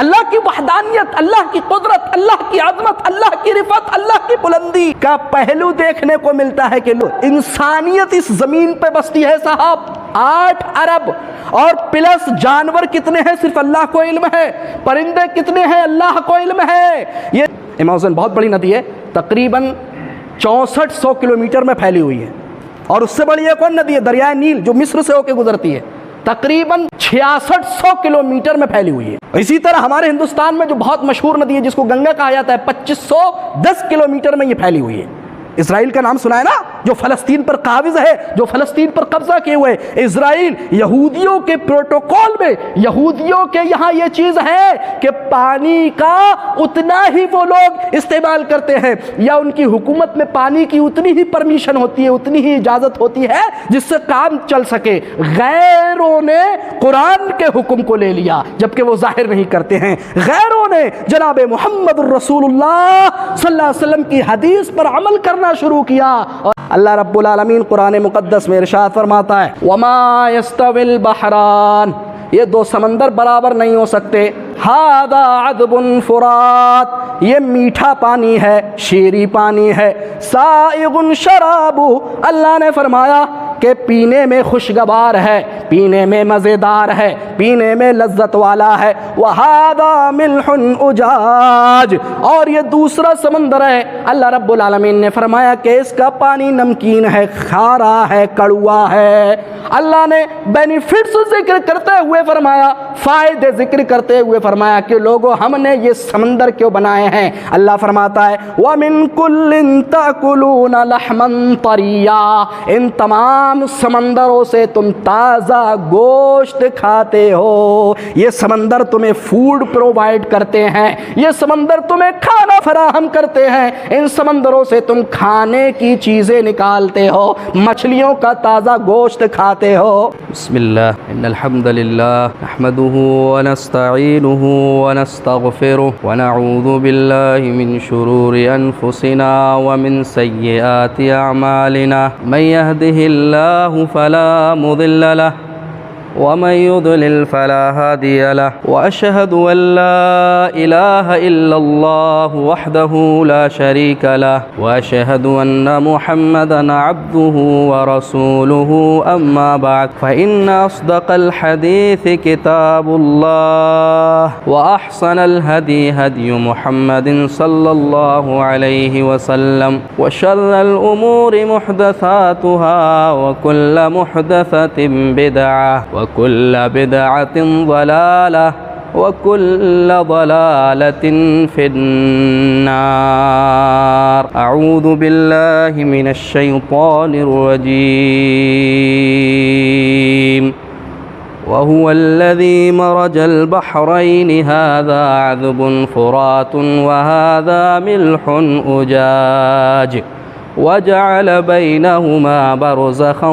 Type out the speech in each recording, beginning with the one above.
اللہ کی وحدانیت، اللہ کی قدرت، اللہ کی عظمت، اللہ کی رفعت، اللہ کی بلندی کا پہلو دیکھنے کو ملتا ہے کہ انسانیت اس زمین پہ بستی ہے صاحب 8 ارب اور پلس جانور کتنے ہیں صرف اللہ کو علم ہے، پرندے کتنے ہیں اللہ کو علم ہے۔ یہ ایمیزون بہت بڑی ندی ہے، تقریباً 6400 کلومیٹر میں پھیلی ہوئی ہے، اور اس سے بڑی ایک اور ندی ہے دریائے نیل جو مصر سے ہو کے گزرتی ہے، تقریباً 6600 کلومیٹر میں پھیلی ہوئی ہے۔ اسی طرح ہمارے ہندوستان میں جو بہت مشہور ندی ہے جس کو گنگا کہا جاتا ہے 2510 کلومیٹر میں یہ پھیلی ہوئی ہے۔ اسرائیل کا نام سنا ہے نا، جو فلسطین پر قابض ہے، جو فلسطین پر قبضہ کیے ہوئے۔ اسرائیل یہودیوں کے پروٹوکول میں، یہودیوں کے یہاں یہ چیز ہے کہ پانی کا اتنا ہی وہ لوگ استعمال کرتے ہیں، یا ان کی حکومت میں پانی کی اتنی ہی پرمیشن ہوتی ہے، اتنی ہی اجازت ہوتی ہے جس سے کام چل سکے۔ غیروں نے قرآن کے حکم کو لے لیا جبکہ وہ ظاہر نہیں کرتے ہیں، غیروں نے جناب محمد الرسول اللہ صلی اللہ علیہ وسلم کی حدیث پر عمل کرنا شروع کیا۔ اور اللہ رب العالمین قرآن مقدس میں ارشاد فرماتا ہے وَمَا يَسْتَوِي الْبَحْرَانِ، یہ دو سمندر برابر نہیں ہو سکتے۔ هَذَا عَذْبٌ فُرَاتٌ، یہ میٹھا پانی ہے، شیریں پانی ہے۔ سَائِغٌ شَرَابُهُ، اللہ نے فرمایا کہ پینے میں خوشگوار ہے، پینے میں مزیدار ہے، پینے میں لذت والا ہے۔ وَهَذَا مِلْحٌ أُجَاجٌ، اور یہ دوسرا سمندر ہے، اللہ رب العالمین نے فرمایا کہ اس کا پانی نمکین ہے، کھارا ہے، کڑوا ہے۔ اللہ نے بینیفٹس ذکر کرتے ہوئے فرمایا، فائدے ذکر کرتے ہوئے فرمایا کہ لوگوں ہم نے یہ سمندر کیوں بنائے ہیں۔ اللہ فرماتا ہے وَمِن كُلٍّ تَأْكُلُونَ لَحْمًا طَرِيًّا، ان تمام سمندروں سے تم تازہ گوشت کھاتے ہو۔ یہ سمندر تمہیں فوڈ پرووائڈ کرتے ہیں، یہ سمندر تمہیں کھانا فراہم کرتے ہیں، ان سمندروں سے تم کھانے کی چیزیں نکالتے ہو، مچھلیوں کا تازہ گوشت کھاتے ہو۔ بسم اللہ ان الحمد للہ نحمده ونستعینه ونستغفره ونعوذ باللہ من شرور انفسنا ومن سیئات اعمالنا من يهده الله فلا مضل له ومن يضلل فلا هادي له وأشهد أن لا إله إلا الله وحده لا شريك له وأشهد أن محمدا عبده ورسوله أما بعد فإن أصدق الحديث كتاب الله وأحسن الهدي هدي محمد صلى الله عليه وسلم وشر الأمور محدثاتها وكل محدثة بدعة وكل بدعة ضلالة وكل ضلالة في النار۔ أعوذ بالله من الشيطان الرجيم۔ وهو الذي مرج البحرين هذا عذب فرات وهذا ملح أجاج وجعل بينهما برزخا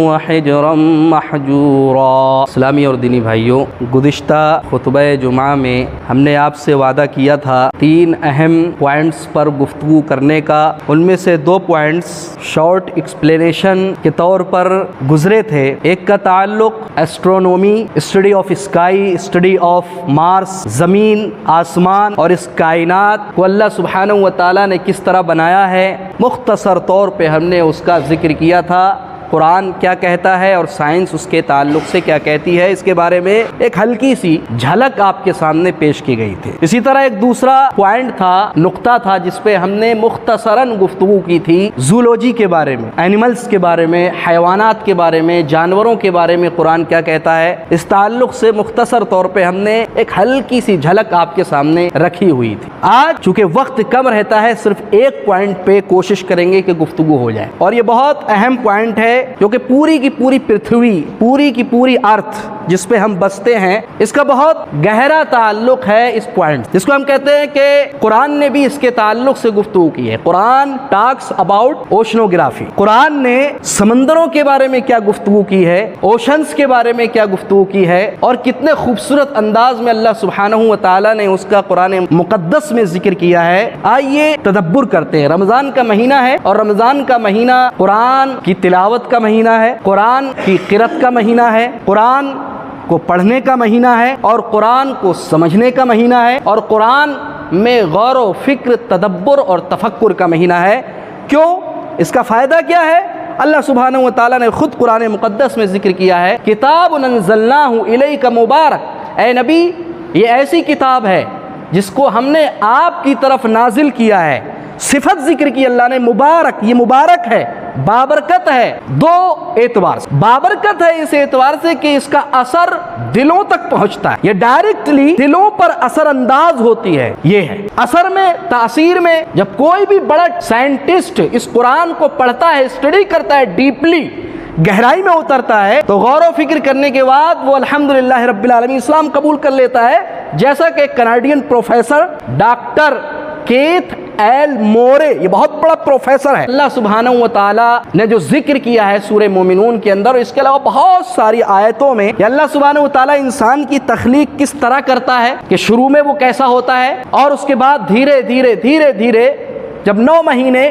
وحجرا محجورا۔ اسلامی اور دینی بھائیوں، گزشتہ خطبہ جمعہ میں ہم نے آپ سے وعدہ کیا تھا 3 اہم پوائنٹس پر گفتگو کرنے کا، ان میں سے 2 پوائنٹس شارٹ ایکسپلینیشن کے طور پر گزرے تھے۔ ایک کا تعلق astronomy, study of sky, study of Mars, زمین، آسمان اور اس کائنات کو اللہ سبحانہ و تعالیٰ نے کس طرح بنایا ہے۔ مختصر طور پہ ہم نے اس کا ذکر کیا تھا، قرآن کیا کہتا ہے اور سائنس اس کے تعلق سے کیا کہتی ہے، اس کے بارے میں ایک ہلکی سی جھلک آپ کے سامنے پیش کی گئی تھی۔ اسی طرح ایک دوسرا پوائنٹ تھا، نقطہ تھا جس پہ ہم نے مختصراً گفتگو کی تھی، زولوجی کے بارے میں، اینیملز کے بارے میں، حیوانات کے بارے میں، جانوروں کے بارے میں قرآن کیا کہتا ہے۔ اس تعلق سے مختصر طور پہ ہم نے ایک ہلکی سی جھلک آپ کے سامنے رکھی ہوئی تھی۔ آج چونکہ وقت کم رہتا ہے، صرف ایک پوائنٹ پہ کوشش کریں گے کہ گفتگو ہو جائے، اور یہ بہت اہم پوائنٹ ہے کیونکہ پوری کی پوری پرتھوی، پوری کی پوری ارتھ جس پہ ہم بستے ہیں، اس کا بہت گہرا تعلق ہے اس پوائنٹ، جس کو ہم کہتے ہیں کہ قرآن نے بھی اس کے تعلق سے گفتگو کی ہے۔ قرآن ٹاکس اباؤٹ اوشنوگرافی، قرآن نے سمندروں کے بارے میں کیا گفتگو کی ہے، اوشنز کے بارے میں کیا گفتگو کی ہے، اور کتنے خوبصورت انداز میں اللہ سبحانہ و تعالیٰ نے اس کا قرآن مقدس میں ذکر کیا ہے۔ آئیے تدبر کرتے ہیں۔ رمضان کا مہینہ ہے، اور رمضان کا مہینہ قرآن کی تلاوت کا مہینہ ہے، قرآن کی قرأت کا مہینہ ہے، قرآن کو پڑھنے کا مہینہ ہے اور قرآن کو سمجھنے کا مہینہ ہے اور قرآن میں غور و فکر، تدبر اور تفکر کا مہینہ ہے۔ کیوں؟ اس کا فائدہ کیا ہے؟ اللہ سبحانہ و تعالیٰ نے خود قرآن مقدس میں ذکر کیا ہے، کتاب انزلناہ الیک مبارک، اے نبی یہ ایسی کتاب ہے جس کو ہم نے آپ کی طرف نازل کیا ہے۔ صفت ذکر کی اللہ نے مبارک، یہ مبارک ہے، بابرکت ہے، دو اعتبار سے۔ بابرکت ہے اس اعتبار سے کہ اس کا اثر دلوں تک پہنچتا ہے، یہ ڈائریکٹلی دلوں پر اثر انداز ہوتی ہے۔ یہ ہے اثر میں، تاثیر میں۔ جب کوئی بھی بڑا سائنٹسٹ اس قرآن کو پڑھتا ہے، اسٹڈی کرتا ہے، ڈیپلی گہرائی میں اترتا ہے، تو غور و فکر کرنے کے بعد وہ الحمدللہ رب العالمین اسلام قبول کر لیتا ہے۔ جیسا کہ کناڈین پروفیسر ڈاکٹر کیتھ ایل مورے، یہ بہت بڑا پروفیسر ہے، اللہ سبحانہ و تعالیٰ نے جو ذکر کیا ہے سورہ مومنون کے اندر، اس کے علاوہ بہت ساری آیتوں میں کہ اللہ سبحانہ و تعالیٰ انسان کی تخلیق کس طرح کرتا ہے، کہ شروع میں وہ کیسا ہوتا ہے اور اس کے بعد دھیرے دھیرے جب 9 مہینے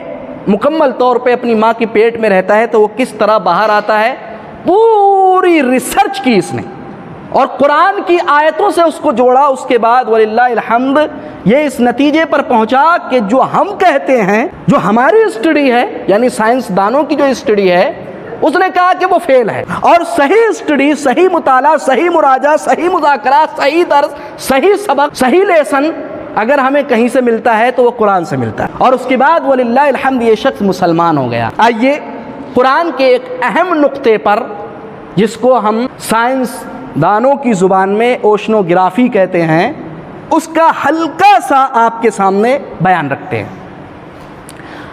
مکمل طور پہ اپنی ماں کی پیٹ میں رہتا ہے تو وہ کس طرح باہر آتا ہے، پوری ریسرچ کی اس نے اور قرآن کی آیتوں سے اس کو جوڑا۔ اس کے بعد وللہ الحمد یہ اس نتیجے پر پہنچا کہ جو ہم کہتے ہیں، جو ہماری اسٹڈی ہے، یعنی سائنس دانوں کی جو اسٹڈی ہے، اس نے کہا کہ وہ فیل ہے، اور صحیح اسٹڈی، صحیح مطالعہ، صحیح مراجعہ، صحیح مذاکرہ، صحیح درس، صحیح سبق، صحیح لیسن اگر ہمیں کہیں سے ملتا ہے تو وہ قرآن سے ملتا ہے۔ اور اس کے بعد وللہ الحمد یہ شخص مسلمان ہو گیا۔ آئیے قرآن کے ایک اہم نقطے پر، جس کو ہم سائنس دانوں کی زبان میں اوشنوگرافی کہتے ہیں، اس کا ہلکا سا آپ کے سامنے بیان رکھتے ہیں۔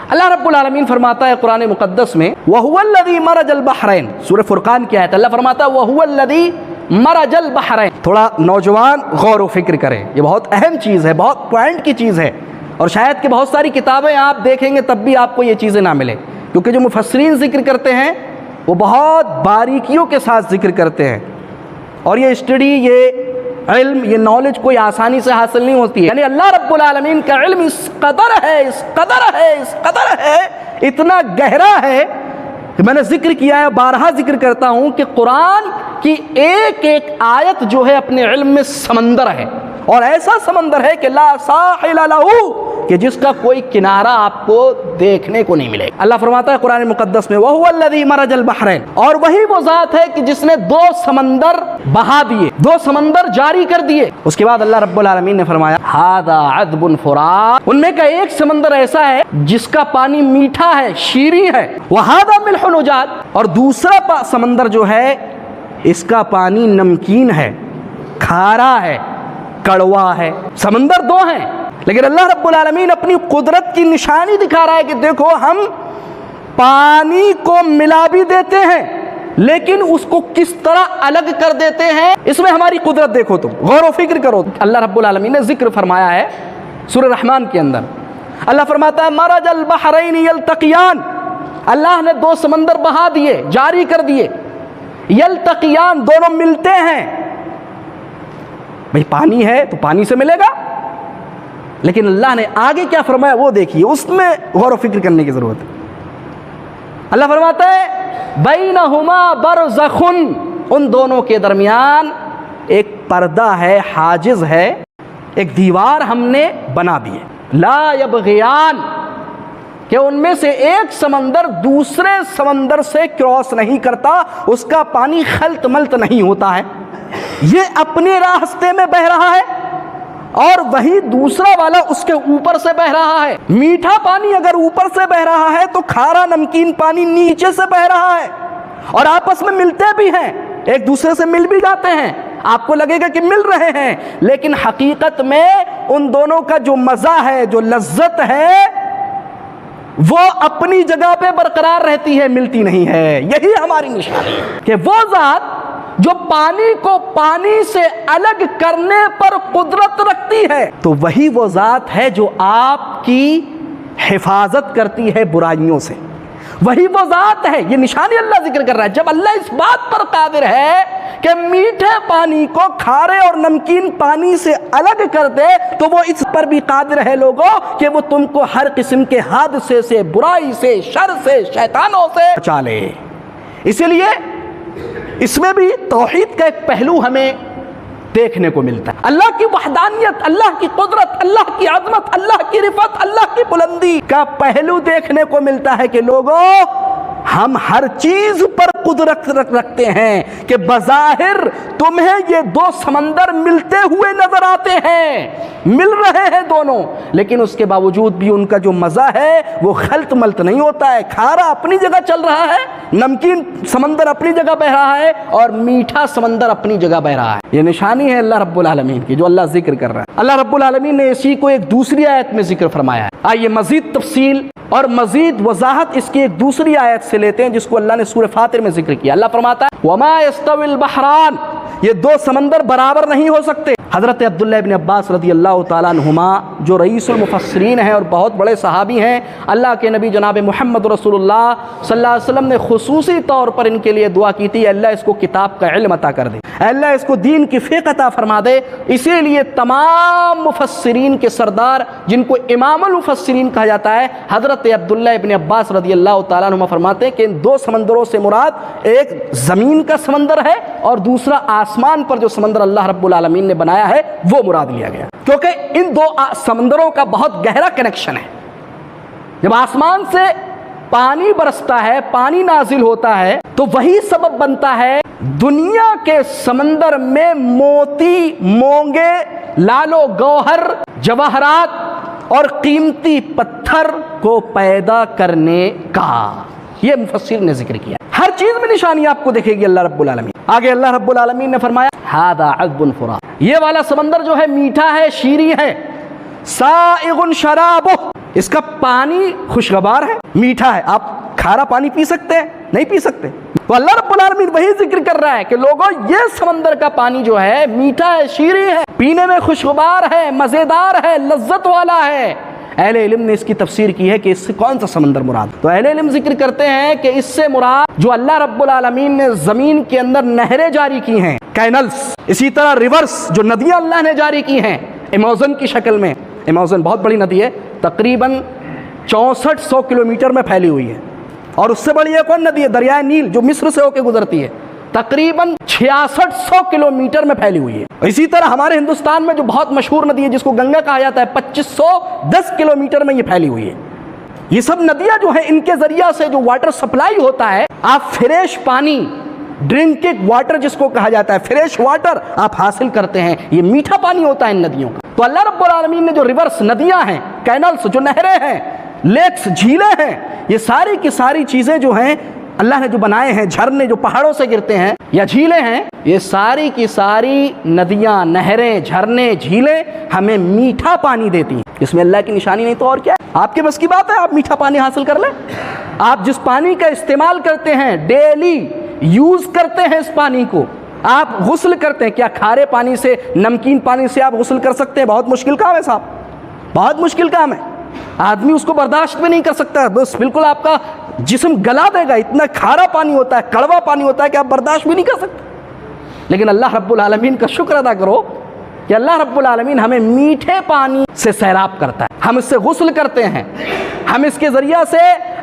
اللہ رب العالمین فرماتا ہے قرآن مقدس میں، وَهُوَ الَّذِي مَرَجَ الْبَحْرَيْنِ، سورہ فرقان کی آیت، اللہ فرماتا ہے وَهُوَ الَّذِي مَرَجَ الْبَحْرَيْنِ۔ تھوڑا نوجوان غور و فکر کریں، یہ بہت اہم چیز ہے، بہت پوائنٹ کی چیز ہے، اور شاید کہ بہت ساری کتابیں آپ دیکھیں گے تب بھی آپ کو یہ چیزیں نہ ملے، کیونکہ جو مفسرین ذکر کرتے ہیں وہ بہت باریکیوں کے ساتھ ذکر کرتے ہیں، اور یہ اسٹڈی، یہ علم، یہ نالج کوئی آسانی سے حاصل نہیں ہوتی ہے۔ یعنی اللہ رب العالمین کا علم اس قدر ہے، اتنا گہرا ہے کہ میں نے ذکر کیا ہے، بارہا ذکر کرتا ہوں کہ قرآن کی ایک ایک آیت جو ہے اپنے علم میں سمندر ہے، اور ایسا سمندر ہے کہ لا ساحل لہ، کہ جس کا کوئی کنارہ آپ کو دیکھنے کو نہیں ملے گا۔ اللہ فرماتا ہے قرآن مقدس میں وَهُوَ الَّذِي مَرَجَ الْبَحْرَيْنِ، اور وہی وہ ذات ہے کہ جس نے 2 سمندر بہا دیے، 2 سمندر جاری کر دیے۔ اس کے بعد اللہ رب العالمین نے فرمایا هَذَا عَذْبٌ فُرَاتٌ، ان میں کا ایک سمندر ایسا ہے جس کا پانی میٹھا ہے، شیریں ہے، وَهَذَا مِلْحٌ أُجَاجٌ، اور دوسرا سمندر جو ہے اس کا پانی نمکین ہے، کھارا ہے، کڑوا ہے۔ سمندر 2 ہیں، لیکن اللہ رب العالمین اپنی قدرت کی نشانی دکھا رہا ہے کہ دیکھو ہم پانی کو ملا بھی دیتے ہیں لیکن اس کو کس طرح الگ کر دیتے ہیں، اس میں ہماری قدرت دیکھو، تم غور و فکر کرو۔ اللہ رب العالمین نے ذکر فرمایا ہے سورہ رحمان کے اندر، اللہ فرماتا ہے مرج البحرین یلتقیان، اللہ نے 2 سمندر بہا دیے، جاری کر دیے، یلتقیان، دونوں ملتے ہیں۔ بھئی پانی ہے تو پانی سے ملے گا، لیکن اللہ نے آگے کیا فرمایا وہ دیکھیے، اس میں غور و فکر کرنے کی ضرورت ہے۔ اللہ فرماتا ہے بینہما برزخ، ان دونوں کے درمیان ایک پردہ ہے، حاجز ہے، ایک دیوار ہم نے بنا دی ہے، لا یبغیان، کہ ان میں سے ایک سمندر دوسرے سمندر سے کراس نہیں کرتا، اس کا پانی خلط ملط نہیں ہوتا ہے، یہ اپنے راستے میں بہ رہا ہے اور وہی دوسرا والا اس کے اوپر سے بہ رہا ہے۔ میٹھا پانی اگر اوپر سے بہ رہا ہے تو کھارا نمکین پانی نیچے سے بہ رہا ہے، اور آپس میں ملتے بھی ہیں، ایک دوسرے سے مل بھی جاتے ہیں، آپ کو لگے گا کہ مل رہے ہیں، لیکن حقیقت میں ان دونوں کا جو مزہ ہے، جو لذت ہے، وہ اپنی جگہ پہ برقرار رہتی ہے، ملتی نہیں ہے۔ یہی ہماری نشانی ہے کہ وہ ذات جو پانی کو پانی سے الگ کرنے پر قدرت رکھتی ہے، تو وہی وہ ذات ہے جو آپ کی حفاظت کرتی ہے برائیوں سے، وہی وہ ذات ہے۔ یہ نشانی اللہ ذکر کر رہا ہے۔ جب اللہ اس بات پر قادر ہے کہ میٹھے پانی کو کھارے اور نمکین پانی سے الگ کر دے، تو وہ اس پر بھی قادر ہے لوگوں کہ وہ تم کو ہر قسم کے حادثے سے، برائی سے، شر سے، شیطانوں سے بچا لے۔ اسی لیے اس میں بھی توحید کا ایک پہلو ہمیں دیکھنے کو ملتا ہے. اللہ کی وحدانیت، اللہ کی قدرت، اللہ کی عظمت، اللہ کی رفعت، اللہ کی بلندی کا پہلو دیکھنے کو ملتا ہے کہ لوگوں ہم ہر چیز پر قدرت رکھتے ہیں کہ بظاہر تمہیں یہ دو سمندر ملتے ہوئے نظر آتے ہیں، مل رہے ہیں دونوں، لیکن اس کے باوجود بھی ان کا جو مزہ ہے وہ خلط ملط نہیں ہوتا ہے. کھارا اپنی جگہ چل رہا ہے، نمکین سمندر اپنی جگہ بہ رہا ہے، اور میٹھا سمندر اپنی جگہ بہ رہا ہے. یہ نشانی ہے اللہ رب العالمین کی جو اللہ ذکر کر رہا ہے. اللہ رب العالمین نے اسی کو ایک دوسری آیت میں ذکر فرمایا ہے. آئیے مزید تفصیل اور مزید وضاحت اس کی ایک دوسری آیت سے لیتے ہیں جس کو اللہ نے سورہ فاطر میں ذکر کیا. اللہ فرماتا ہے وَمَا يَسْتَوِي الْبَحْرَانِ، یہ دو سمندر برابر نہیں ہو سکتے. حضرت عبداللہ ابن عباس رضی اللہ تعالیٰ عنہما جو رئیس المفسرین ہیں اور بہت بڑے صحابی ہیں، اللہ کے نبی جناب محمد رسول اللہ صلی اللہ علیہ وسلم نے خصوصی طور پر ان کے لیے دعا کی تھی، اللہ اس کو کتاب کا علم عطا کر دے، اللہ اس کو دین کی فقہ عطا فرما دے. اسی لیے تمام مفسرین کے سردار جن کو امام المفسرین کہا جاتا ہے، حضرت عبداللہ ابن عباس رضی اللہ تعالیٰ عنہ فرماتے ہیں کہ ان دو سمندروں سے مراد ایک زمین کا سمندر ہے اور دوسرا آسمان پر جو سمندر اللہ رب العالمین نے بنایا ہے وہ مراد لیا گیا، کیونکہ ان دو سمندروں کا بہت گہرا کنیکشن ہے. جب آسمان سے پانی برستا ہے، پانی نازل ہوتا ہے، تو وہی سبب بنتا ہے دنیا کے سمندر میں موتی، مونگے، لالو گوہر، جواہرات اور قیمتی پتھر کو پیدا کرنے کا. یہ مفسر نے ذکر کیا. ہر چیز میں نشانی آپ کو دیکھے گی اللہ رب العالمین. آگے اللہ رب العالمین نے فرمایا ھذا عذب فرات، یہ والا سمندر جو ہے میٹھا ہے، شیریں ہے، سائغ شرابہ، اس کا پانی خوشگوار ہے، میٹھا ہے. آپ کھارا پانی پی سکتے ہیں؟ نہیں پی سکتے. تو اللہ رب العالمین وہی ذکر کر رہا ہے کہ لوگوں یہ سمندر کا پانی جو ہے میٹھا ہے، شیریں ہے، پینے میں خوشگوار ہے، مزیدار ہے، لذت والا ہے. اہل علم نے اس کی تفسیر کی ہے کہ اس سے کون سا سمندر مراد. تو اہل علم ذکر کرتے ہیں کہ اس سے مراد جو اللہ رب العالمین نے زمین کے اندر نہریں جاری کی ہیں، کینلز، اسی طرح ریورس جو ندیاں اللہ نے جاری کی ہیں ایمیزن کی شکل میں. ایمیزن بہت بڑی ندی ہے، تقریباً 6400 کلومیٹر میں پھیلی ہوئی ہے. اور اس سے بڑی ایک اور ندی ہے دریائے نیل جو مصر سے ہو کے گزرتی ہے، تقریباً 6600 کلومیٹر میں پھیلی ہوئی ہے. اسی طرح ہمارے ہندوستان میں جو بہت مشہور ندی ہے جس کو گنگا کہا جاتا ہے، 2510 کلومیٹر میں یہ پھیلی ہوئی ہے. یہ سب ندیاں جو ہیں ان کے ذریعہ سے جو واٹر سپلائی ہوتا ہے، آپ فریش پانی، ڈرنکنگ واٹر جس کو کہا جاتا ہے، فریش واٹر آپ حاصل کرتے ہیں. یہ میٹھا پانی ہوتا ہے ان ندیوں کا. تو اللہ رب العالمین نے جو ریورس ندیاں ہیں، کینلز جو نہریں ہیں، لیکس جھیلیں ہیں، یہ ساری کی ساری چیزیں جو ہیں اللہ نے جو بنائے ہیں، جھرنے جو پہاڑوں سے گرتے ہیں یا جھیلیں ہیں، یہ ساری کی ساری ندیاں، نہریں، جھرنے، جھیلیں ہمیں میٹھا پانی دیتی ہیں. اس میں اللہ کی نشانی نہیں تو اور کیا ہے. آپ کے بس کی بات ہے آپ میٹھا پانی حاصل کر لیں. آپ جس پانی کا استعمال کرتے ہیں، ڈیلی یوز کرتے ہیں اس پانی کو، آپ غسل کرتے ہیں، کیا کھارے پانی سے، نمکین پانی سے آپ غسل کر سکتے ہیں؟ بہت مشکل کام ہے صاحب، بہت مشکل کام ہے. آدمی اس کو برداشت بھی نہیں کر سکتا، بس بالکل آپ کا جسم گلا دے گا. اتنا کھارا پانی ہوتا ہے، کڑوا پانی ہوتا ہے کہ آپ برداشت بھی نہیں کر سکتے. لیکن اللہ رب العالمین کا شکر ادا کرو کہ اللہ رب العالمین ہمیں میٹھے پانی سے سیراب کرتا ہے. ہم اس سے غسل کرتے ہیں، ہم اس کے ذریعہ سے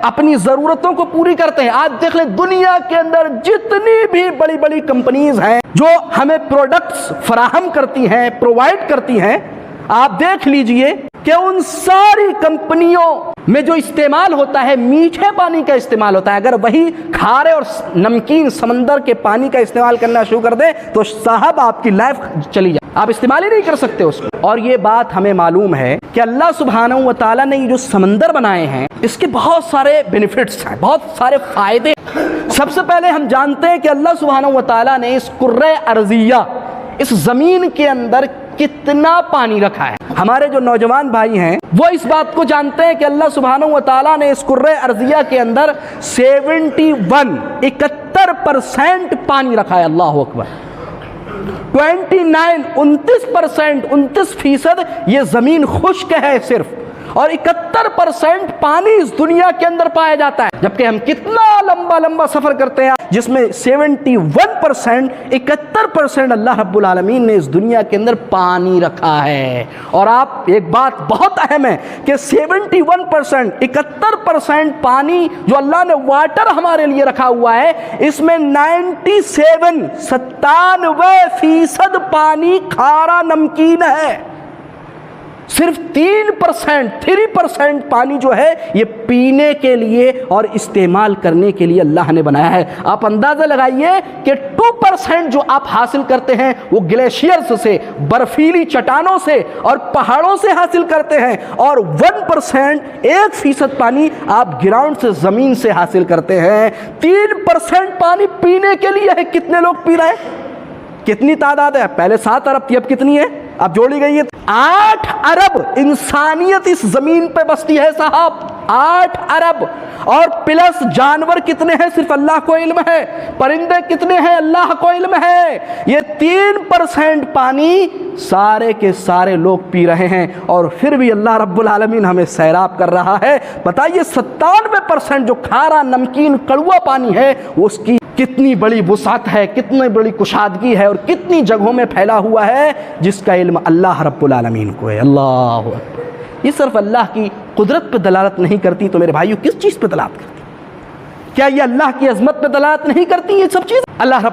اپنی ضرورتوں کو پوری کرتے ہیں. آج دیکھ لیں دنیا کے اندر جتنی بھی بڑی بڑی کمپنیز ہیں جو ہمیں پروڈکٹس فراہم کرتی ہیں، پرووائڈ کرتی ہیں، آپ دیکھ لیجئے کہ ان ساری کمپنیوں میں جو استعمال ہوتا ہے میٹھے پانی کا استعمال ہوتا ہے. اگر وہی کھارے اور نمکین سمندر کے پانی کا استعمال کرنا شروع کر دیں تو صاحب آپ کی لائف چلی جائے، آپ استعمال ہی نہیں کر سکتے اس کو. اور یہ بات ہمیں معلوم ہے کہ اللہ سبحانہ و تعالیٰ نے یہ جو سمندر بنائے ہیں اس کے بہت سارے بینیفٹس ہیں، بہت سارے فائدے. سب سے پہلے ہم جانتے ہیں کہ اللہ سبحانہ و تعالیٰ نے اس کرۂ ارضیہ، اس زمین کے اندر کتنا پانی رکھا ہے. ہمارے جو نوجوان بھائی ہیں وہ اس بات کو جانتے ہیں کہ اللہ سبحانہ و تعالیٰ نے اس کرۂ ارضیہ کے اندر 71% پانی رکھا ہے. اللہ اکبر. 29% یہ زمین خشک ہے صرف، اور 71% پانی اس دنیا کے اندر پایا جاتا ہے. جبکہ ہم کتنا لمبا سفر کرتے ہیں جس میں 71%، 71% اللہ رب العالمین نے اس دنیا کے اندر پانی رکھا ہے۔ اور آپ ایک بات بہت اہم ہے کہ 71%، 71% پانی جو اللہ نے واٹر ہمارے لیے رکھا ہوا ہے، اس میں 97% پانی کھارا نمکین ہے۔ صرف 3% پانی جو ہے یہ پینے کے لیے اور استعمال کرنے کے لیے اللہ نے بنایا ہے۔ آپ اندازہ لگائیے کہ 2% جو آپ حاصل کرتے ہیں وہ گلیشیئرز سے، برفیلی چٹانوں سے اور پہاڑوں سے حاصل کرتے ہیں، اور 1%، 1% پانی آپ گراؤنڈ سے، زمین سے حاصل کرتے ہیں۔ 3% پانی پینے کے لیے ہے۔ کتنے لوگ پی رہے ہیں؟ کتنی تعداد ہے؟ پہلے 7 ارب تھی، اب کتنی ہے؟ اب جوڑی گئی ہے 8 ارب انسانیت اس زمین پہ بستی ہے صاحب، 8 ارب، اور پلس جانور کتنے ہیں صرف اللہ کو علم ہے، پرندے کتنے ہیں اللہ کو علم ہے۔ یہ 3% پانی سارے کے سارے لوگ پی رہے ہیں، اور پھر بھی اللہ رب العالمین ہمیں سیراب کر رہا ہے۔ بتائیے 97% جو کھارا نمکین کڑوا پانی ہے، اس کی کتنی بڑی وسعت ہے، کتنی بڑی کشادگی ہے، اور کتنی جگہوں میں پھیلا ہوا ہے، جس کا علم اللہ رب العالمین کو ہے۔ اللہ اکبر۔ یہ صرف اللہ کی قدرت پہ دلالت نہیں کرتی تو میرے بھائیو کس چیز پہ دلالت کرتی؟ کیا یہ اللہ کی عظمت پہ دلالت نہیں کرتی یہ سب چیز؟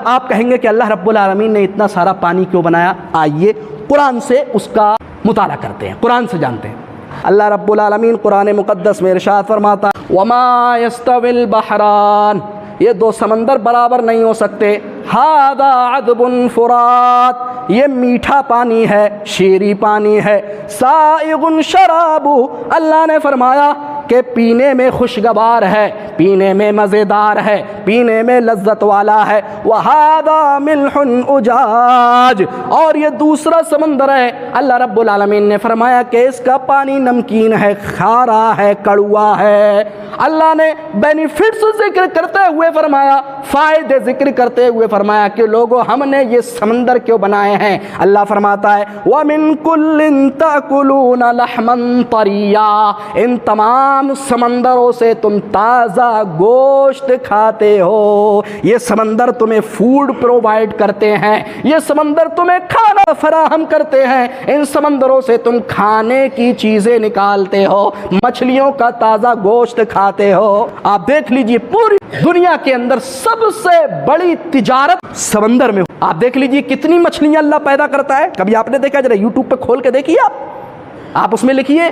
آپ کہیں گے کہ اللہ رب العالمین نے اتنا سارا پانی کیوں بنایا؟ آئیے قرآن سے اس کا مطالعہ کرتے ہیں، قرآن سے جانتے ہیں۔ اللہ رب العالمین قرآن مقدس میں ارشاد فرماتا وَمَا يَسْتَوِي الْبَحْرَانِ، یہ 2 سمندر برابر نہیں ہو سکتے۔ ہَذَا عَذْبٌ فُرَاتٌ، یہ میٹھا پانی ہے، شیریں پانی ہے۔ سائغٌ شرابُ، اللہ نے فرمایا کہ پینے میں خوشگوار ہے، پینے میں مزیدار ہے، پینے میں لذت والا ہے۔ وَهَذَا مِلْحٌ أُجَاجٌ، اور یہ دوسرا سمندر ہے، اللہ رب العالمین نے فرمایا کہ اس کا پانی نمکین ہے، کھارا ہے، کڑوا ہے۔ اللہ نے بینیفٹس ذکر کرتے ہوئے فرمایا، فائدے ذکر کرتے ہوئے فرمایا کہ لوگوں ہم نے یہ سمندر کیوں بنائے ہیں۔ اللہ فرماتا ہے وَمِن كُلٍّ تَأْكُلُونَ لَحْمًا طَرِيًّا، ان تمام سمندروں سے تم تازہ گوشت کھاتے ہو۔ یہ سمندر تمہیں فوڈ پرووائڈ کرتے ہیں، یہ سمندر تمہیں کھانا فراہم کرتے ہیں، ان سمندروں سے تم کھانے کی چیزیں نکالتے ہو، مچھلیوں کا تازہ گوشت کھاتے ہو۔ آپ دیکھ لیجئے پوری دنیا کے اندر سب سے بڑی تجارت سمندر میں، آپ دیکھ لیجئے کتنی مچھلیاں اللہ پیدا کرتا ہے۔ کبھی آپ نے دیکھا؟ ذرا یوٹیوب پہ کھول کے دیکھیے، آپ اس میں لکھیے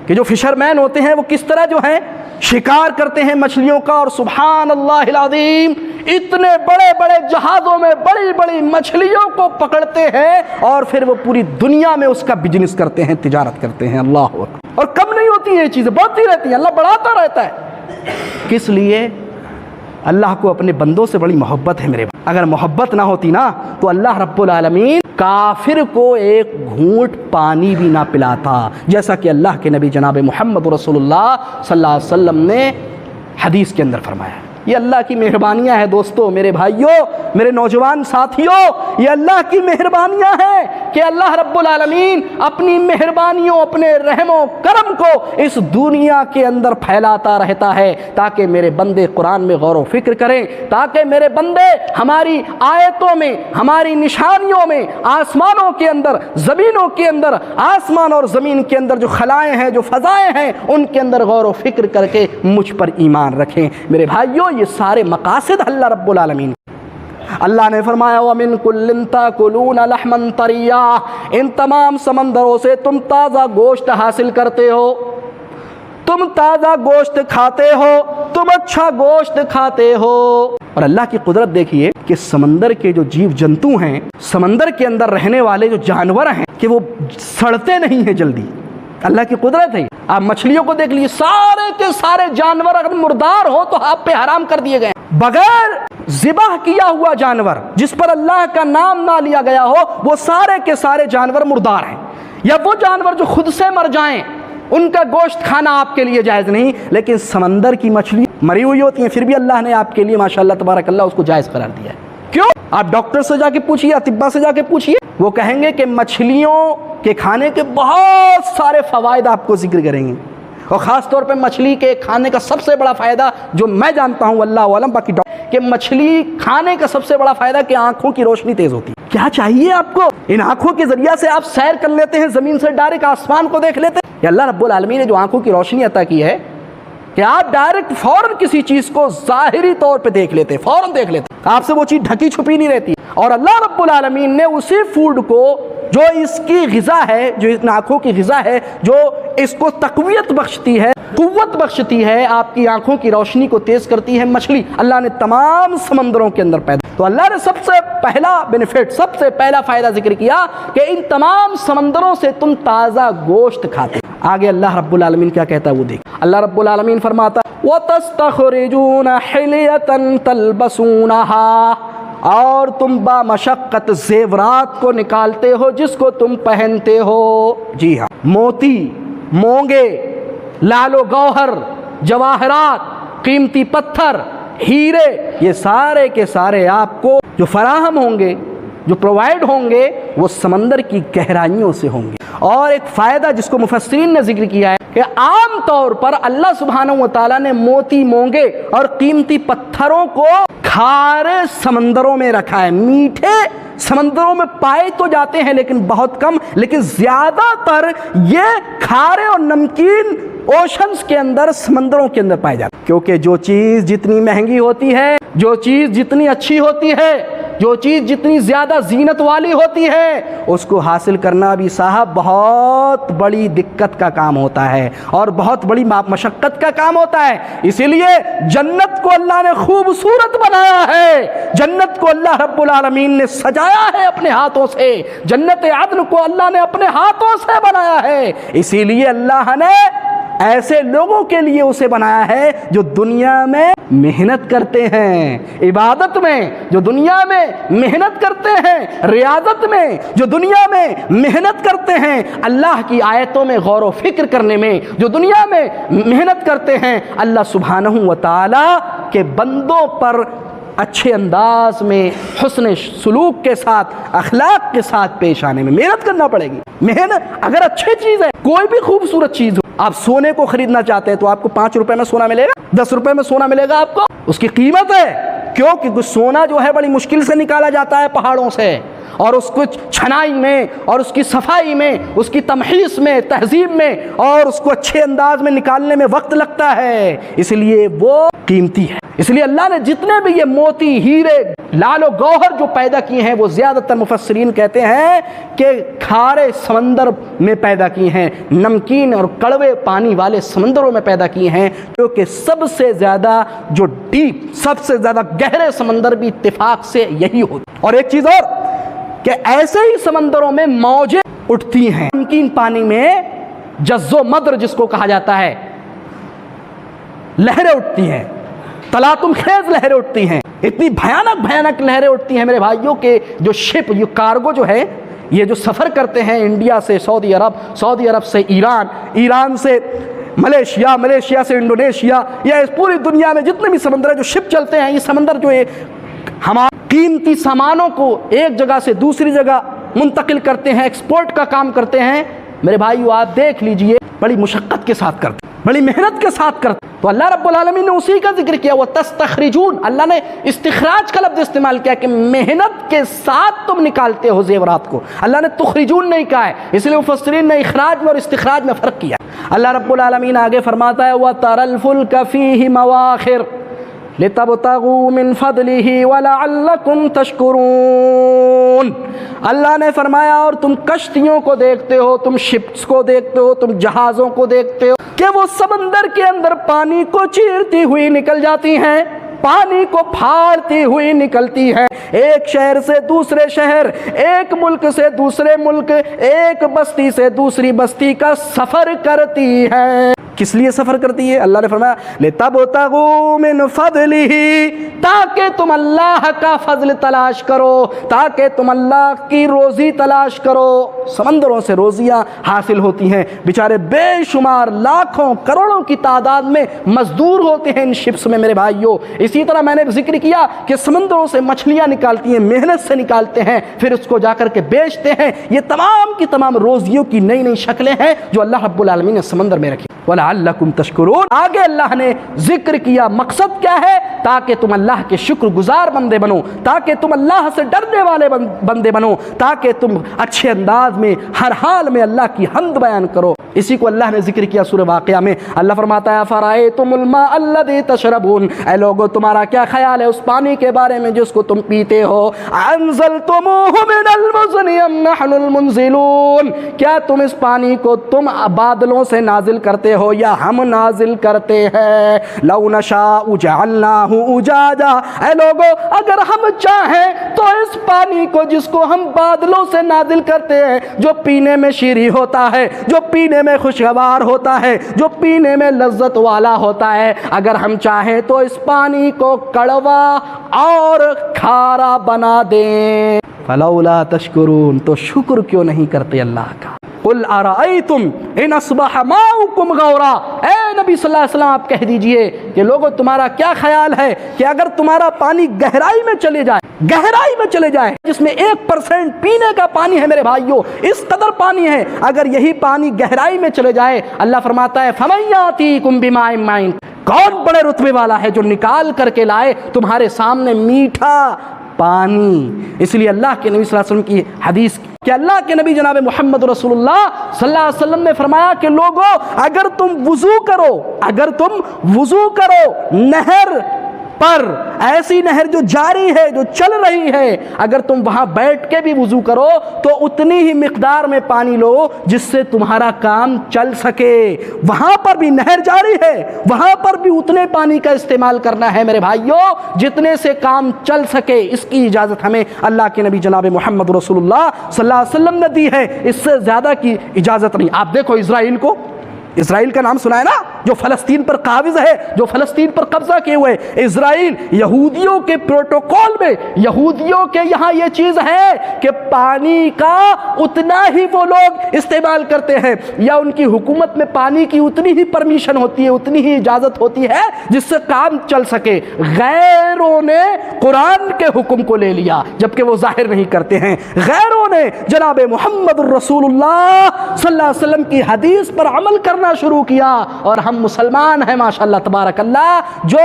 کہ جو فشر مین ہوتے ہیں وہ کس طرح جو ہیں شکار کرتے ہیں مچھلیوں کا، اور سبحان اللہ العظیم اتنے بڑے بڑے جہازوں میں بڑی بڑی مچھلیوں کو پکڑتے ہیں، اور پھر وہ پوری دنیا میں اس کا بزنس کرتے ہیں، تجارت کرتے ہیں۔ اللہ اکبر۔ اور کم نہیں ہوتی ہیں یہ چیزیں، بڑھتی رہتی ہیں، اللہ بڑھاتا رہتا ہے۔ کس لیے؟ اللہ کو اپنے بندوں سے بڑی محبت ہے میرے بھائی۔ اگر محبت نہ ہوتی نا تو اللہ رب العالمین کافر کو ایک گھونٹ پانی بھی نہ پلاتا، جیسا کہ اللہ کے نبی جناب محمد رسول اللہ صلی اللہ علیہ وسلم نے حدیث کے اندر فرمایا۔ یہ اللہ کی مہربانیاں ہیں دوستو، میرے بھائیوں، میرے نوجوان ساتھیوں، یہ اللہ کی مہربانیاں ہیں کہ اللہ رب العالمین اپنی مہربانیوں، اپنے رحم و کرم کو اس دنیا کے اندر پھیلاتا رہتا ہے، تاکہ میرے بندے قرآن میں غور و فکر کریں، تاکہ میرے بندے ہماری آیتوں میں، ہماری نشانیوں میں، آسمانوں کے اندر، زمینوں کے اندر، آسمان اور زمین کے اندر جو خلائیں ہیں، جو فضائیں ہیں، ان کے اندر غور و فکر کر کے مجھ پر ایمان رکھیں۔ میرے بھائیوں، یہ سارے مقاصد اللہ رب العالمین۔ اللہ نے فرمایا وَمِن كُلٍّ تَأْكُلُونَ لَحْمًا طَرِيًّا، ان تمام سمندروں سے تم تازہ گوشت حاصل کرتے ہو، تم تازہ گوشت کھاتے ہو، تم اچھا گوشت کھاتے ہو۔ اور اللہ کی قدرت دیکھیے کہ سمندر کے جو جیو جنتو ہیں، سمندر کے اندر رہنے والے جو جانور ہیں، کہ وہ سڑتے نہیں ہیں جلدی، اللہ کی قدرت ہے۔ آپ مچھلیوں کو دیکھ لیجیے، سارے کے سارے جانور اگر مردار ہو تو آپ پہ حرام کر دیے گئے، بغیر ذبح کیا ہوا جانور جس پر اللہ کا نام نہ لیا گیا ہو، وہ سارے کے سارے جانور مردار ہیں۔ یا وہ جانور جو خود سے مر جائیں، ان کا گوشت کھانا آپ کے لیے جائز نہیں، لیکن سمندر کی مچھلی مری ہوئی ہوتی ہیں، پھر بھی اللہ نے آپ کے لیے ماشاءاللہ تبارک اللہ اس کو جائز قرار دیا ہے۔ کیوں؟ آپ ڈاکٹر سے جا کے پوچھیے، اطباء سے جا کے پوچھیے، وہ کہیں گے کہ مچھلیوں کے کھانے کے بہت سارے فوائد آپ کو ذکر کریں گے، اور خاص طور پہ مچھلی کے کھانے کا سب سے بڑا فائدہ جو میں جانتا ہوں، اللہ عالم، باقی کہ مچھلی کھانے کا سب سے بڑا فائدہ کہ آنکھوں کی روشنی تیز ہوتی ہے. کیا چاہیے آپ کو؟ ان آنکھوں کے ذریعہ سے آپ سیر کر لیتے ہیں, زمین سے ڈائریکٹ آسمان کو دیکھ لیتے ہیں. یہ اللہ رب العالمین نے جو آنکھوں کی روشنی عطا کی ہے کہ آپ ڈائریکٹ فوراً کسی چیز کو ظاہری طور پہ دیکھ لیتے ہیں, فوراً دیکھ لیتے ہیں, آپ سے وہ چیز ڈھکی چھپی نہیں رہتی. اور اللہ رب العالمین نے اسی فوڈ کو جو اس کی غذا ہے, جو اس آنکھوں کی غذا ہے, جو اس کو تقویت بخشتی ہے, قوت بخشتی ہے, آپ کی آنکھوں کی روشنی کو تیز کرتی ہے, مچھلی اللہ نے تمام سمندروں کے اندر پیدا. تو اللہ نے سب سے پہلا بینیفٹ, سب سے پہلا فائدہ ذکر کیا کہ ان تمام سمندروں سے تم تازہ گوشت کھاتے. آگے اللہ رب العالمین کیا کہتا ہے وہ دیکھ. اللہ رب العالمین فرماتا وَتَسْتَخْرِجُونَ حِلْيَةً تَلْبَسُونَهَا, اور تم با مشقت زیورات کو نکالتے ہو جس کو تم پہنتے ہو. جی ہاں, موتی, مونگے, لال و گوہر, جواہرات, قیمتی پتھر, ہیرے, یہ سارے کے سارے آپ کو جو فراہم ہوں گے, جو پرووائڈ ہوں گے, وہ سمندر کی گہرائیوں سے ہوں گے. اور ایک فائدہ جس کو مفسرین نے ذکر کیا ہے کہ عام طور پر اللہ سبحانہ و تعالیٰ نے موتی, مونگے اور قیمتی پتھروں کو کھارے سمندروں میں رکھا ہے. میٹھے سمندروں میں پائے تو جاتے ہیں لیکن بہت کم, لیکن زیادہ تر یہ کھارے اور نمکین اوشنز کے اندر, سمندروں کے اندر پائے جاتے ہیں. کیونکہ جو چیز جتنی مہنگی ہوتی ہے, جو چیز جتنی اچھی ہوتی ہے, جو چیز جتنی زیادہ زینت والی ہوتی ہے, اس کو حاصل کرنا بھی صاحب بہت بڑی دقت کا کام ہوتا ہے اور بہت بڑی مشقت کا کام ہوتا ہے. اسی لیے جنت کو اللہ نے خوبصورت بنایا ہے, جنت کو اللہ رب العالمین نے سجایا ہے اپنے ہاتھوں سے, جنت عدن کو اللہ نے اپنے ہاتھوں سے بنایا ہے. اسی لیے اللہ نے ایسے لوگوں کے لیے اسے بنایا ہے جو دنیا میں محنت کرتے ہیں, عبادت میں جو دنیا میں محنت کرتے ہیں, ریاضت میں جو دنیا میں محنت کرتے ہیں, اللہ کی آیتوں میں غور و فکر کرنے میں جو دنیا میں محنت کرتے ہیں, اللہ سبحانہ و تعالی کے بندوں پر اچھے انداز میں حسن سلوک کے ساتھ, اخلاق کے ساتھ پیش آنے میں محنت کرنا پڑے گی. محنت اگر اچھی چیز ہے, کوئی بھی خوبصورت چیز ہو, آپ سونے کو خریدنا چاہتے ہیں تو آپ کو 5 روپے میں سونا ملے گا, 10 روپے میں سونا ملے گا آپ کو, اس کی قیمت ہے. کیوں کہ سونا جو ہے بڑی مشکل سے نکالا جاتا ہے پہاڑوں سے, اور اس کو چھنائی میں اور اس کی صفائی میں, اس کی تمحیص میں, تہذیب میں, اور اس کو اچھے انداز میں نکالنے میں وقت لگتا ہے, اس لیے وہ قیمتی ہے. اس لیے اللہ نے جتنے بھی یہ موتی, ہیرے, لال و گوہر جو پیدا کیے ہیں وہ زیادہ تر مفسرین کہتے ہیں کہ کھارے سمندر میں پیدا کیے ہیں, نمکین اور کڑوے پانی والے سمندروں میں پیدا کیے ہیں, کیونکہ سب سے زیادہ جو ڈیپ, سب سے زیادہ گہرے سمندر بھی اتفاق سے یہی ہوتے. اور ایک چیز اور کہ ایسے ہی سمندروں میں موجیں اٹھتی ہیں. نمکین پانی میں جز و مدر جس کو کہا جاتا ہے, لہریں اٹھتی ہیں, تلاطم خیز لہریں اٹھتی ہیں, اتنی بھیانک لہریں اٹھتی ہیں میرے بھائیوں کہ جو شپ, یہ کارگو جو ہے, یہ جو سفر کرتے ہیں انڈیا سے سعودی عرب, سعودی عرب سے ایران, ایران سے ملیشیا, ملیشیا سے انڈونیشیا, یا اس پوری دنیا میں جتنے بھی سمندر ہیں جو شپ چلتے ہیں, یہ سمندر جو ہے ہمارے قیمتی سامانوں کو ایک جگہ سے دوسری جگہ منتقل کرتے ہیں, ایکسپورٹ کا کام کرتے ہیں. میرے بھائیو آپ دیکھ لیجئے, بڑی مشقت کے ساتھ کرتے, بڑی محنت کے ساتھ کرتے. تو اللہ رب العالمین نے اسی کا ذکر کیا, وہ تستخرجون, اللہ نے استخراج کا لفظ استعمال کیا کہ محنت کے ساتھ تم نکالتے ہو زیورات کو. اللہ نے تخرجون نہیں کہا ہے, اس لیے مفسرین نے اخراج میں اور استخراج میں فرق کیا. اللہ رب العالمین آگے فرماتا ہے وَتَرَى الْفُلْكَ فِيهِ مَوَاخِرَ لِتَبْتَغُوا مِنْ فَضْلِهِ وَلَعَلَّكُمْ تَشْكُرُونَ. اللہ نے فرمایا اور تم کشتیوں کو دیکھتے ہو, تم شپس کو دیکھتے ہو, تم جہازوں کو دیکھتے ہو کہ وہ سمندر کے اندر پانی کو چیرتی ہوئی نکل جاتی ہیں, پانی کو پھاڑتی ہوئی نکلتی ہے, ایک شہر سے دوسرے شہر, ایک ملک سے دوسرے ملک, ایک بستی سے دوسری بستی کا سفر کرتی ہے. کس لیے سفر کرتی ہے؟ اللہ نے فرمایا لِتَبْتَغُوا مِنْ فَضْلِهِ, تاکہ تم اللہ کا فضل تلاش کرو, تاکہ تم اللہ کی روزی تلاش کرو. سمندروں سے روزیاں حاصل ہوتی ہیں, بیچارے بے شمار لاکھوں کروڑوں کی تعداد میں مزدور ہوتے ہیں ان شپس میں میرے بھائیوں. اسی طرح میں نے ذکر کیا کہ سمندروں سے مچھلیاں نکالتی ہیں, محنت سے نکالتے ہیں, پھر اس کو جا کر کے بیچتے ہیں. یہ تمام کی تمام روزیوں کی نئی نئی شکلیں ہیں جو اللہ رب العالمین نے سمندر میں رکھی. وَلَعَلَّكُمْ تَشْكُرُونَ. آگے اللہ نے ذکر کیا مقصد کیا ہے, تاکہ تم اللہ کے شکر گزار بندے بنو، تاکہ تم اللہ سے ڈرنے والے بندے بنو، تاکہ تم اچھے انداز میں ہر حال میں اللہ کی حمد بیان کرو۔ اسی کو اللہ نے ذکر کیا سورہ واقعہ میں۔ اللہ فرماتا ہے فرأیتم الماء الذی تشربون، اے لوگو تمہارا کیا خیال ہے اس پانی کے بارے میں جس کو تم پیتے ہو؟ انزلتموہ من المزن ام نحن المنزلون، کیا تم اس پانی کو تم بادلوں سے نازل کرتے ہو یا ہم نازل کرتے ہیں؟ لو نشاء جعلناہ اجاجا، اے لوگو اگر ہم چاہیں تو اس پانی کو جس کو ہم بادلوں سے نازل کرتے ہیں، جو پینے میں شیریں ہوتا ہے، جو پینے میں خوشگوار ہوتا ہے، جو پینے میں لذت والا ہوتا ہے، اگر ہم چاہیں تو اس پانی کو کڑوا اور کھارا بنا دیں۔ فلولا تشکرون، تو شکر کیوں نہیں کرتے اللہ کا؟ قل ارأیتم ان اصبح ماؤکم غورا، اے نبی صلی اللہ علیہ وسلم آپ کہہ دیجئے کہ لوگوں تمہارا کیا خیال ہے کہ اگر تمہارا پانی گہرائی میں چلے جائے، گہرائی میں چلے جائے جس میں 1% پینے کا پانی ہے میرے بھائیوں، اس قدر پانی ہے، اگر یہی پانی گہرائی میں چلے جائے، اللہ فرماتا ہے فَمَن يَأْتِيكُم بِمَاءٍ مَّعِينٍ، کون بڑے رتبے والا ہے جو نکال کر کے لائے تمہارے سامنے میٹھا پانی۔ اس لیے اللہ کے نبی صلی اللہ علیہ وسلم کی حدیث کہ اللہ کے نبی جناب محمد رسول اللہ صلی اللہ علیہ وسلم نے فرمایا کہ لوگوں اگر تم وضو کرو نہر پر، ایسی نہر جو جاری ہے، جو چل رہی ہے، اگر تم وہاں بیٹھ کے بھی وضو کرو تو اتنی ہی مقدار میں پانی لو جس سے تمہارا کام چل سکے۔ وہاں پر بھی نہر جاری ہے، وہاں پر بھی اتنے پانی کا استعمال کرنا ہے میرے بھائیوں جتنے سے کام چل سکے۔ اس کی اجازت ہمیں اللہ کے نبی جناب محمد رسول اللہ صلی اللہ علیہ وسلم نے دی ہے، اس سے زیادہ کی اجازت نہیں۔ آپ دیکھو اسرائیل کا نام سنا ہے نا، جو فلسطین پر قابض ہے، جو فلسطین پر قبضہ کیے ہوئے اسرائیل، یہودیوں کے پروٹوکول میں، یہودیوں کے یہاں یہ چیز ہے کہ پانی کا اتنا ہی وہ لوگ استعمال کرتے ہیں، یا ان کی حکومت میں پانی کی اتنی ہی پرمیشن ہوتی ہے، اتنی ہی اجازت ہوتی ہے جس سے کام چل سکے۔ غیروں نے قرآن کے حکم کو لے لیا جبکہ وہ ظاہر نہیں کرتے ہیں، غیروں نے جناب محمد الرسول اللہ صلی اللہ علیہ وسلم کی حدیث پر عمل کرنا شروع کیا، اور ہم مسلمان ہیں ماشاءاللہ تبارک اللہ جو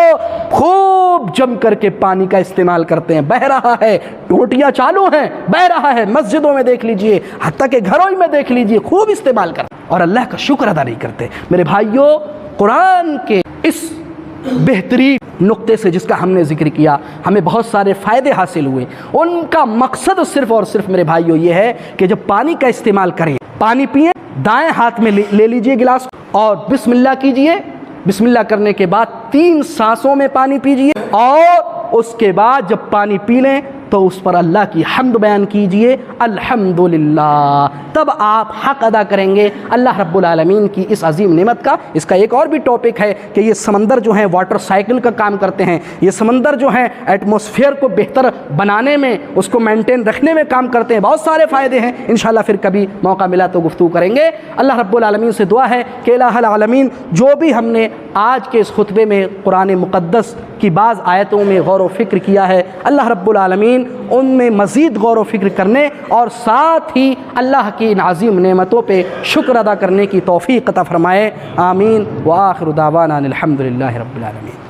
خوب جم کر کے پانی کا استعمال کرتے ہیں۔ بہ رہا ہے، ٹوٹیاں چالو ہیں، بہ رہا ہے، مسجدوں میں دیکھ لیجئے، حتیٰ کہ گھروں میں دیکھ لیجئے، خوب استعمال کرتے اور اللہ کا شکر ادا نہیں کرتے۔ میرے بھائیوں قرآن کے اس بہترین نقطے سے جس کا ہم نے ذکر کیا ہمیں بہت سارے فائدے حاصل ہوئے۔ ان کا مقصد صرف اور صرف میرے بھائیوں یہ ہے کہ جب پانی کا استعمال کریں، پانی پئیں، دائیں ہاتھ میں لے لیجئے گلاس اور بسم اللہ کیجئے، بسم اللہ کرنے کے بعد 3 سانسوں میں پانی پیجئے، اور اس کے بعد جب پانی پی لیں تو اس پر اللہ کی حمد بیان کیجئے، الحمدللہ، تب آپ حق ادا کریں گے اللہ رب العالمین کی اس عظیم نعمت کا۔ اس کا ایک اور بھی ٹاپک ہے کہ یہ سمندر جو ہیں واٹر سائیکل کا کام کرتے ہیں، یہ سمندر جو ہیں ایٹماسفیئر کو بہتر بنانے میں، اس کو مینٹین رکھنے میں کام کرتے ہیں، بہت سارے فائدے ہیں۔ انشاءاللہ پھر کبھی موقع ملا تو گفتگو کریں گے۔ اللہ رب العالمین سے دعا ہے کہ الہ العالمین جو بھی ہم نے آج کے اس خطبے میں قرآن مقدس کی بعض آیتوں میں غور و فکر کیا ہے، اللہ رب العالمین ان میں مزید غور و فکر کرنے اور ساتھ ہی اللہ کی ان عظیم نعمتوں پہ شکر ادا کرنے کی توفیق عطا فرمائے۔ آمین۔ وآخر دعوانا الحمدللہ رب العالمین۔